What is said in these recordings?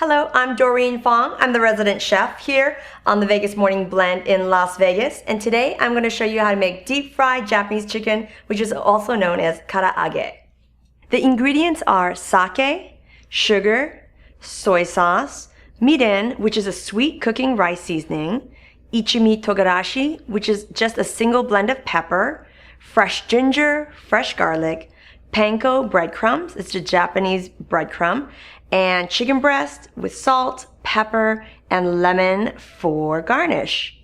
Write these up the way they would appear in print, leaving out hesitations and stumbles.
Hello, I'm Doreen Fang. I'm the resident chef here on the Vegas Morning Blend in Las Vegas. And today I'm going to show you how to make deep fried Japanese chicken, which is also known as karaage. The ingredients are sake, sugar, soy sauce, mirin, which is a sweet cooking rice seasoning, ichimi togarashi, which is just a single blend of pepper, fresh ginger, fresh garlic, panko breadcrumbs, it's a Japanese breadcrumb, and chicken breast with salt, pepper, and lemon for garnish.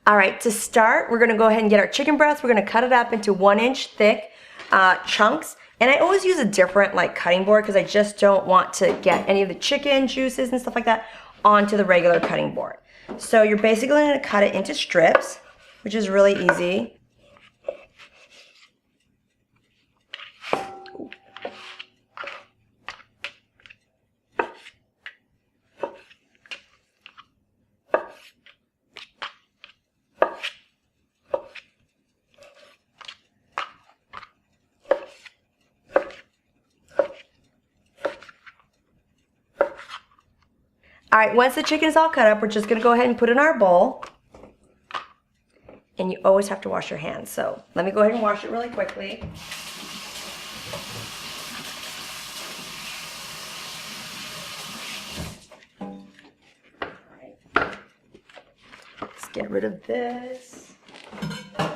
All right, to start, we're gonna go ahead and get our chicken breast. We're gonna cut it up into 1-inch thick chunks. And I always use a different cutting board because I just don't want to get any of the chicken juices and stuff like that onto the regular cutting board. So you're basically gonna cut it into strips, which is really easy. All right, once the chicken is all cut up, we're just gonna go ahead and put it in our bowl. And you always have to wash your hands. So let me go ahead and wash it really quickly. All right, let's get rid of this. All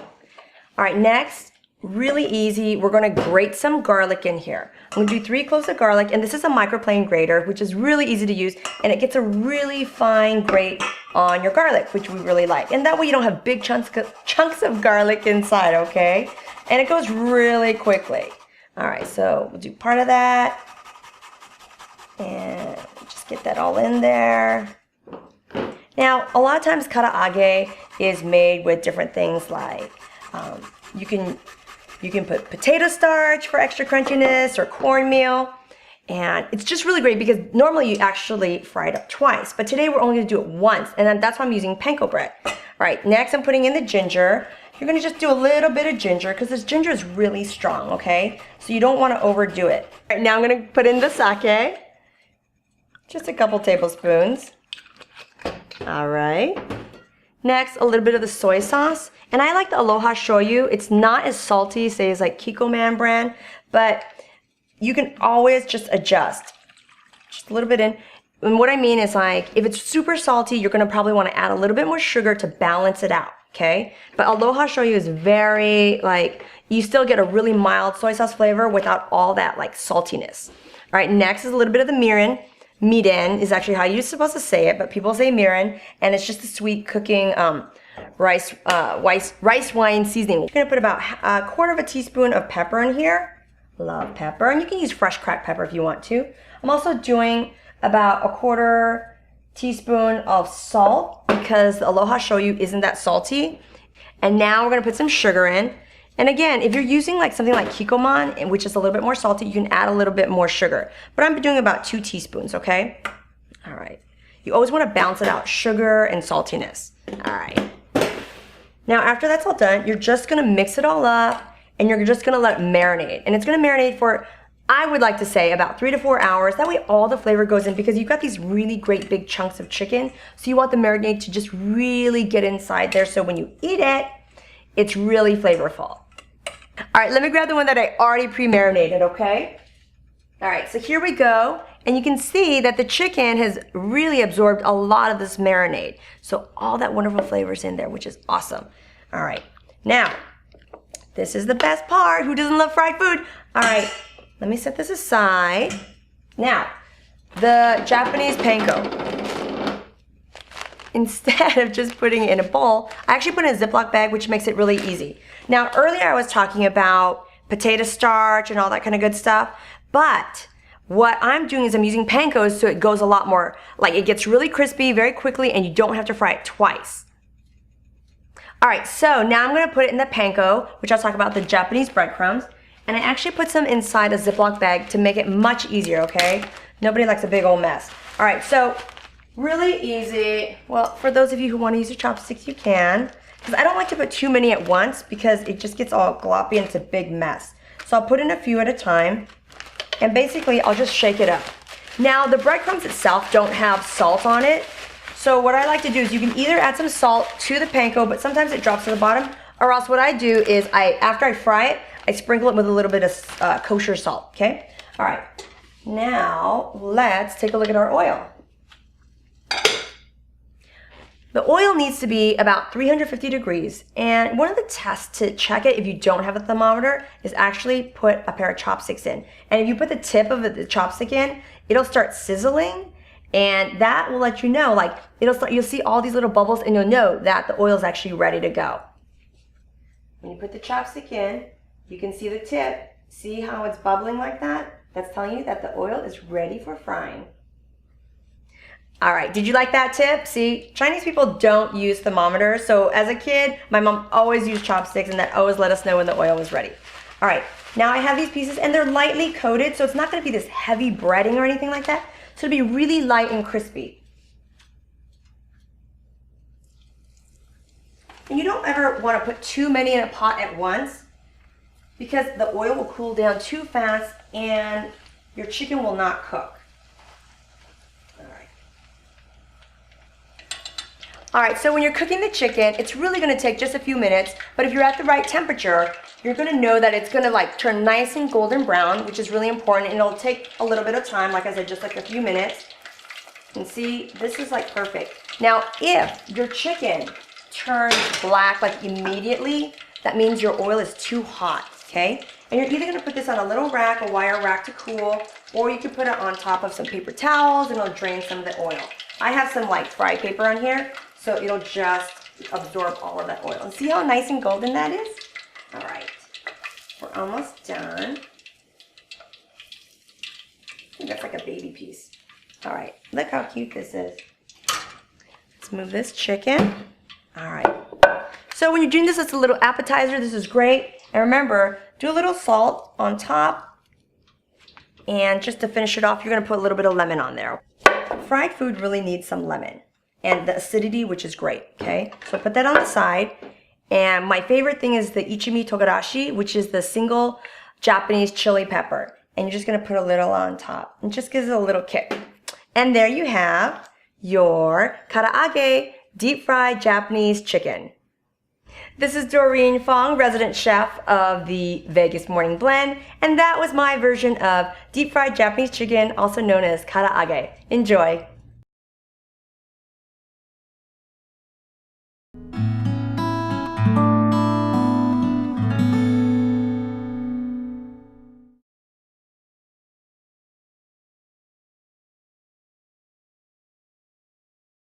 right, next, really easy, we're gonna grate some garlic in here. I'm gonna do 3 cloves of garlic, and this is a microplane grater, which is really easy to use, and it gets a really fine grate on your garlic, which we really like. And that way you don't have big chunks of garlic inside, okay? And it goes really quickly. All right, so we'll do part of that, and just get that all in there. Now, a lot of times karaage is made with different things like, you can put potato starch for extra crunchiness or cornmeal. And it's just really great because normally you actually fry it up twice. But today we're only going to do it once. And then that's why I'm using panko bread. All right, next I'm putting in the ginger. You're going to just do a little bit of ginger because this ginger is really strong, okay? So you don't want to overdo it. All right, now I'm going to put in the sake. Just a couple tablespoons. All right. Next, a little bit of the soy sauce. And I like the Aloha Shoyu. It's not as salty, say as like Kikkoman brand, but you can always just adjust. Just a little bit in. And what I mean is like, if it's super salty, you're gonna probably wanna add a little bit more sugar to balance it out, okay? But Aloha Shoyu is very you still get a really mild soy sauce flavor without all that saltiness. All right, next is a little bit of the mirin. Mirin is actually how you're supposed to say it, but people say mirin, and it's just a sweet cooking rice wine seasoning. We're gonna put about 1/4 teaspoon of pepper in here. Love pepper, and you can use fresh cracked pepper if you want to. I'm also doing about 1/4 teaspoon of salt because the Aloha Shoyu isn't that salty. And now we're gonna put some sugar in. And again, if you're using something like Kikkoman, which is a little bit more salty, you can add a little bit more sugar. But I'm doing about 2 teaspoons, okay? All right. You always want to balance it out, sugar and saltiness. All right. Now, after that's all done, you're just gonna mix it all up, and you're just gonna let it marinate. And it's gonna marinate for, I would like to say, about 3 to 4 hours. That way all the flavor goes in because you've got these really great big chunks of chicken. So you want the marinade to just really get inside there so when you eat it, it's really flavorful. All right, let me grab the one that I already pre-marinated, okay? All right, so here we go. And you can see that the chicken has really absorbed a lot of this marinade. So all that wonderful flavor's in there, which is awesome. All right, now, this is the best part. Who doesn't love fried food? All right, let me set this aside. Now, the Japanese panko. Instead of just putting it in a bowl, I actually put it in a Ziploc bag, which makes it really easy. Now, earlier I was talking about potato starch and all that kind of good stuff, but what I'm doing is I'm using pankos so it goes a lot more, it gets really crispy very quickly and you don't have to fry it twice. All right, so now I'm gonna put it in the panko, which I'll talk about the Japanese breadcrumbs, and I actually put some inside a Ziploc bag to make it much easier, okay? Nobody likes a big old mess. All right, so really easy. Well, for those of you who want to use your chopsticks, you can. Because I don't like to put too many at once because it just gets all gloppy and it's a big mess. So I'll put in a few at a time. And basically, I'll just shake it up. Now the breadcrumbs itself don't have salt on it. So what I like to do is you can either add some salt to the panko, but sometimes it drops to the bottom, or else what I do is after I fry it, I sprinkle it with a little bit of kosher salt, okay? All right, now let's take a look at our oil. The oil needs to be about 350 degrees, and one of the tests to check it if you don't have a thermometer is actually put a pair of chopsticks in. And if you put the tip of the chopstick in, it'll start sizzling, and that will let you know, like you'll see all these little bubbles, and you'll know that the oil is actually ready to go. When you put the chopstick in, you can see the tip. See how it's bubbling like that? That's telling you that the oil is ready for frying. All right, did you like that tip? See, Chinese people don't use thermometers. So as a kid, my mom always used chopsticks, and that always let us know when the oil was ready. All right, now I have these pieces, and they're lightly coated, so it's not gonna be this heavy breading or anything like that. So it'll be really light and crispy. And you don't ever wanna put too many in a pot at once, because the oil will cool down too fast and your chicken will not cook. All right, so when you're cooking the chicken, it's really gonna take just a few minutes, but if you're at the right temperature, you're gonna know that it's gonna like turn nice and golden brown, which is really important, and it'll take a little bit of time, like I said, just like a few minutes. And see, this is like perfect. Now, if your chicken turns black like immediately, that means your oil is too hot, okay? And you're either gonna put this on a little rack, a wire rack to cool, or you could put it on top of some paper towels and it'll drain some of the oil. I have some like fry paper on here, so it'll just absorb all of that oil. And see how nice and golden that is? All right, we're almost done. I think that's like a baby piece. All right, look how cute this is. Let's move this chicken. All right, so when you're doing this as a little appetizer, this is great. And remember, do a little salt on top. And just to finish it off, you're gonna put a little bit of lemon on there. Fried food really needs some lemon and the acidity, which is great, okay? So put that on the side. And my favorite thing is the ichimi togarashi, which is the single Japanese chili pepper. And you're just gonna put a little on top. It just gives it a little kick. And there you have your karaage deep fried Japanese chicken. This is Doreen Fang, resident chef of the Vegas Morning Blend, and that was my version of deep fried Japanese chicken, also known as karaage. Enjoy!